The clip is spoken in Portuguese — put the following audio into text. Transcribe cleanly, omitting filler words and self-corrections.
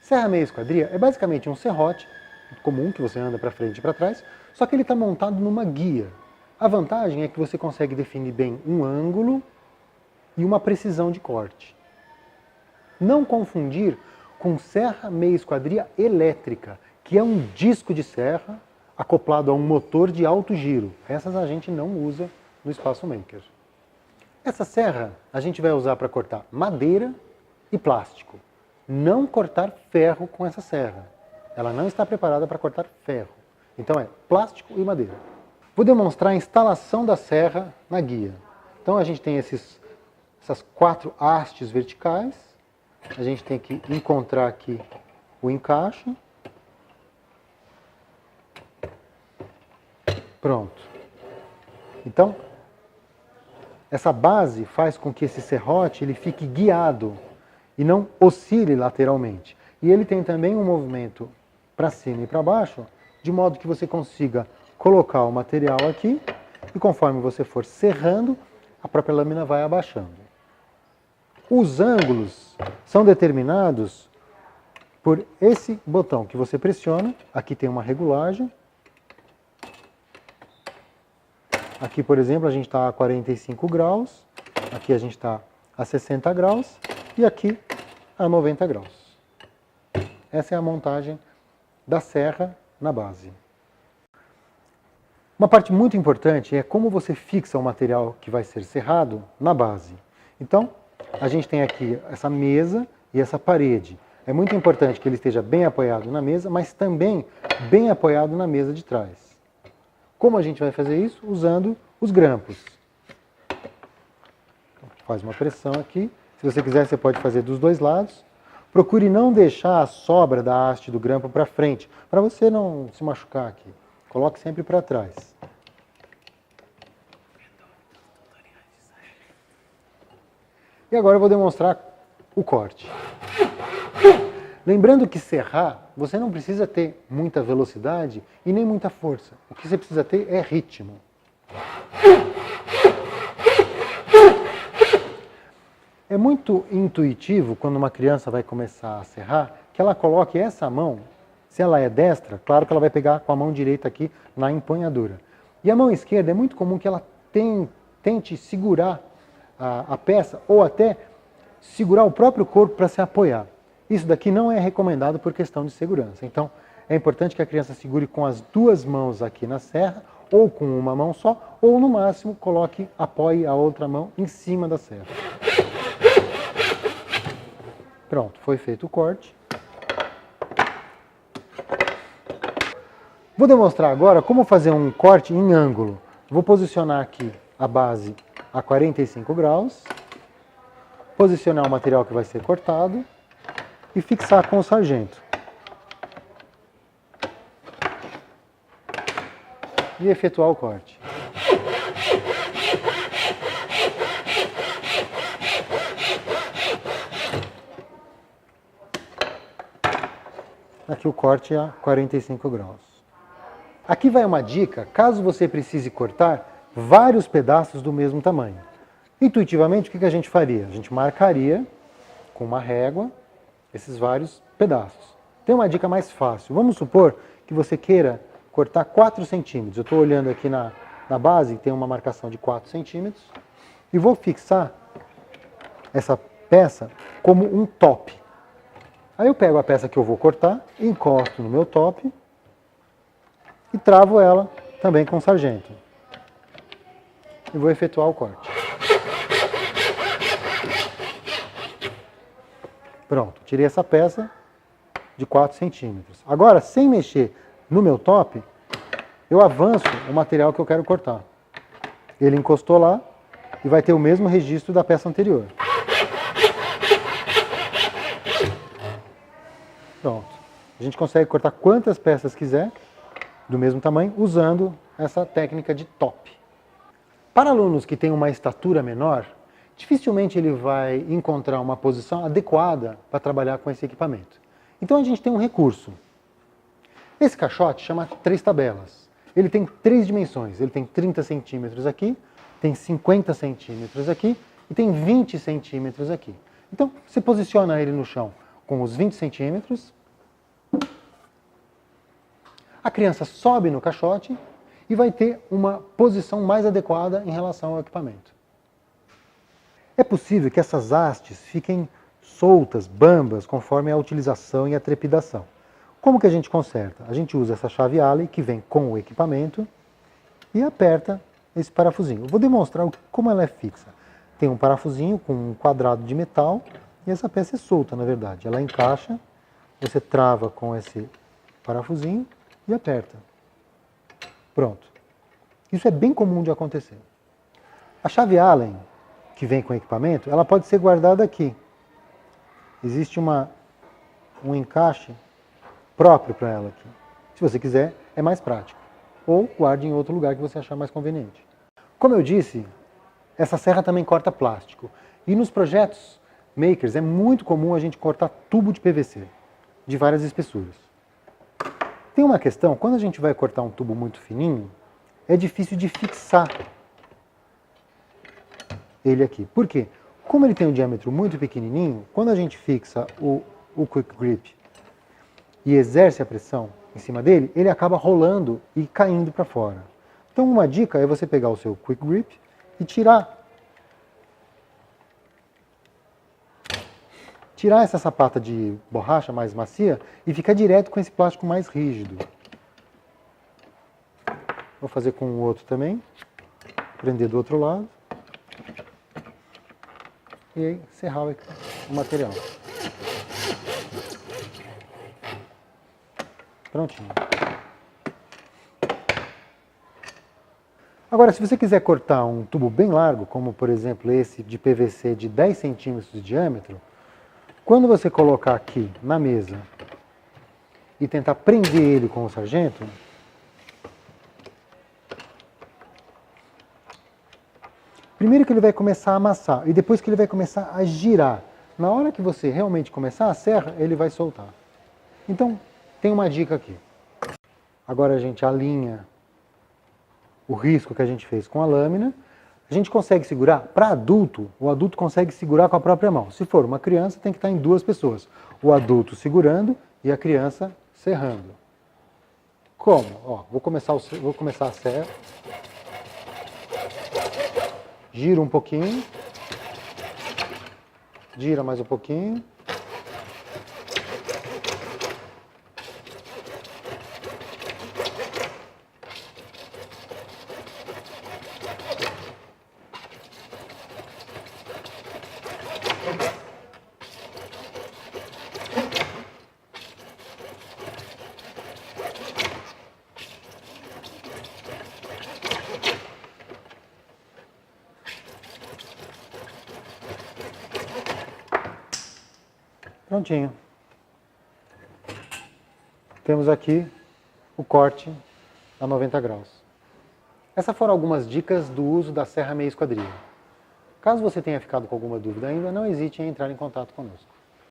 Serra meia esquadria é basicamente um serrote comum que você anda para frente e para trás, só que ele está montado numa guia. A vantagem é que você consegue definir bem um ângulo e uma precisão de corte. Não confundir com serra meia esquadria elétrica, que é um disco de serra acoplado a um motor de alto giro. Essas a gente não usa no Espaço Maker. Essa serra a gente vai usar para cortar madeira e plástico. Não cortar ferro com essa serra. Ela não está preparada para cortar ferro. Então é plástico e madeira. Vou demonstrar a instalação da serra na guia. Então a gente tem essas 4 hastes verticais. A gente tem que encontrar aqui o encaixe. Pronto. Então, essa base faz com que esse serrote ele fique guiado e não oscile lateralmente. E ele tem também um movimento para cima e para baixo, de modo que você consiga colocar o material aqui e conforme você for serrando, a própria lâmina vai abaixando. Os ângulos são determinados por esse botão que você pressiona. Aqui tem uma regulagem. Aqui, por exemplo, a gente está a 45 graus. Aqui a gente está a 60 graus. E aqui a 90 graus. Essa é a montagem da serra na base. Uma parte muito importante é como você fixa o material que vai ser serrado na base. Então, a gente tem aqui essa mesa e essa parede. É muito importante que ele esteja bem apoiado na mesa, mas também bem apoiado na mesa de trás. Como a gente vai fazer isso? Usando os grampos. Então, faz uma pressão aqui. Se você quiser, você pode fazer dos dois lados. Procure não deixar a sobra da haste do grampo para frente, para você não se machucar aqui. Coloque sempre para trás. E agora eu vou demonstrar o corte. Lembrando que serrar, você não precisa ter muita velocidade e nem muita força. O que você precisa ter é ritmo. É muito intuitivo quando uma criança vai começar a serrar, que ela coloque essa mão, se ela é destra, claro que ela vai pegar com a mão direita aqui na empunhadura. E a mão esquerda é muito comum que ela tente segurar a peça ou até segurar o próprio corpo para se apoiar. Isso daqui não é recomendado por questão de segurança. Então, é importante que a criança segure com as duas mãos aqui na serra, ou com uma mão só, ou no máximo apoie a outra mão em cima da serra. Pronto, foi feito o corte. Vou demonstrar agora como fazer um corte em ângulo. Vou posicionar aqui a base a 45 graus, posicionar o material que vai ser cortado e fixar com o sargento. E efetuar o corte. Aqui o corte a 45 graus. Aqui vai uma dica, caso você precise cortar vários pedaços do mesmo tamanho. Intuitivamente, o que a gente faria? A gente marcaria com uma régua esses vários pedaços. Tem uma dica mais fácil. Vamos supor que você queira cortar 4 centímetros. Eu estou olhando aqui na base, tem uma marcação de 4 centímetros. E vou fixar essa peça como um top. Aí eu pego a peça que eu vou cortar, encosto no meu top e travo ela também com o sargento. E vou efetuar o corte. Pronto, tirei essa peça de 4 centímetros. Agora, sem mexer no meu top, eu avanço o material que eu quero cortar. Ele encostou lá e vai ter o mesmo registro da peça anterior. Pronto. A gente consegue cortar quantas peças quiser, do mesmo tamanho, usando essa técnica de top. Para alunos que têm uma estatura menor, dificilmente ele vai encontrar uma posição adequada para trabalhar com esse equipamento. Então a gente tem um recurso. Esse caixote chama 3 tabelas. Ele tem 3 dimensões. Ele tem 30 centímetros aqui, tem 50 centímetros aqui e tem 20 centímetros aqui. Então você posiciona ele no chão com os 20 centímetros. A criança sobe no caixote e vai ter uma posição mais adequada em relação ao equipamento. É possível que essas hastes fiquem soltas, bambas, conforme a utilização e a trepidação. Como que a gente conserta? A gente usa essa chave Allen que vem com o equipamento e aperta esse parafusinho. Eu vou demonstrar como ela é fixa. Tem um parafusinho com um quadrado de metal e essa peça é solta, na verdade. Ela encaixa, você trava com esse parafusinho e aperta. Pronto. Isso é bem comum de acontecer. A chave Allen, que vem com o equipamento, ela pode ser guardada aqui. Existe um encaixe próprio para ela aqui. Se você quiser, é mais prático. Ou guarde em outro lugar que você achar mais conveniente. Como eu disse, essa serra também corta plástico. E nos projetos makers é muito comum a gente cortar tubo de PVC, de várias espessuras. Tem uma questão, quando a gente vai cortar um tubo muito fininho, é difícil de fixar ele aqui. Por quê? Como ele tem um diâmetro muito pequenininho, quando a gente fixa o Quick Grip e exerce a pressão em cima dele, ele acaba rolando e caindo para fora. Então uma dica é você pegar o seu Quick Grip e tirar essa sapata de borracha mais macia e ficar direto com esse plástico mais rígido. Vou fazer com o outro também, prender do outro lado e aí serrar o material. Prontinho. Agora, se você quiser cortar um tubo bem largo, como por exemplo esse de PVC de 10 centímetros de diâmetro, quando você colocar aqui na mesa e tentar prender ele com o sargento, primeiro que ele vai começar a amassar e depois que ele vai começar a girar. Na hora que você realmente começar a serra, ele vai soltar. Então, tem uma dica aqui. Agora a gente alinha o risco que a gente fez com a lâmina. A gente consegue segurar, para adulto, o adulto consegue segurar com a própria mão. Se for uma criança, tem que estar em duas pessoas. O adulto segurando e a criança serrando. Como? Ó, vou começar a serra. Gira um pouquinho. Gira mais um pouquinho. Prontinho. Temos aqui o corte a 90 graus. Essas foram algumas dicas do uso da serra meia esquadrilha. Caso você tenha ficado com alguma dúvida ainda, não hesite em entrar em contato conosco.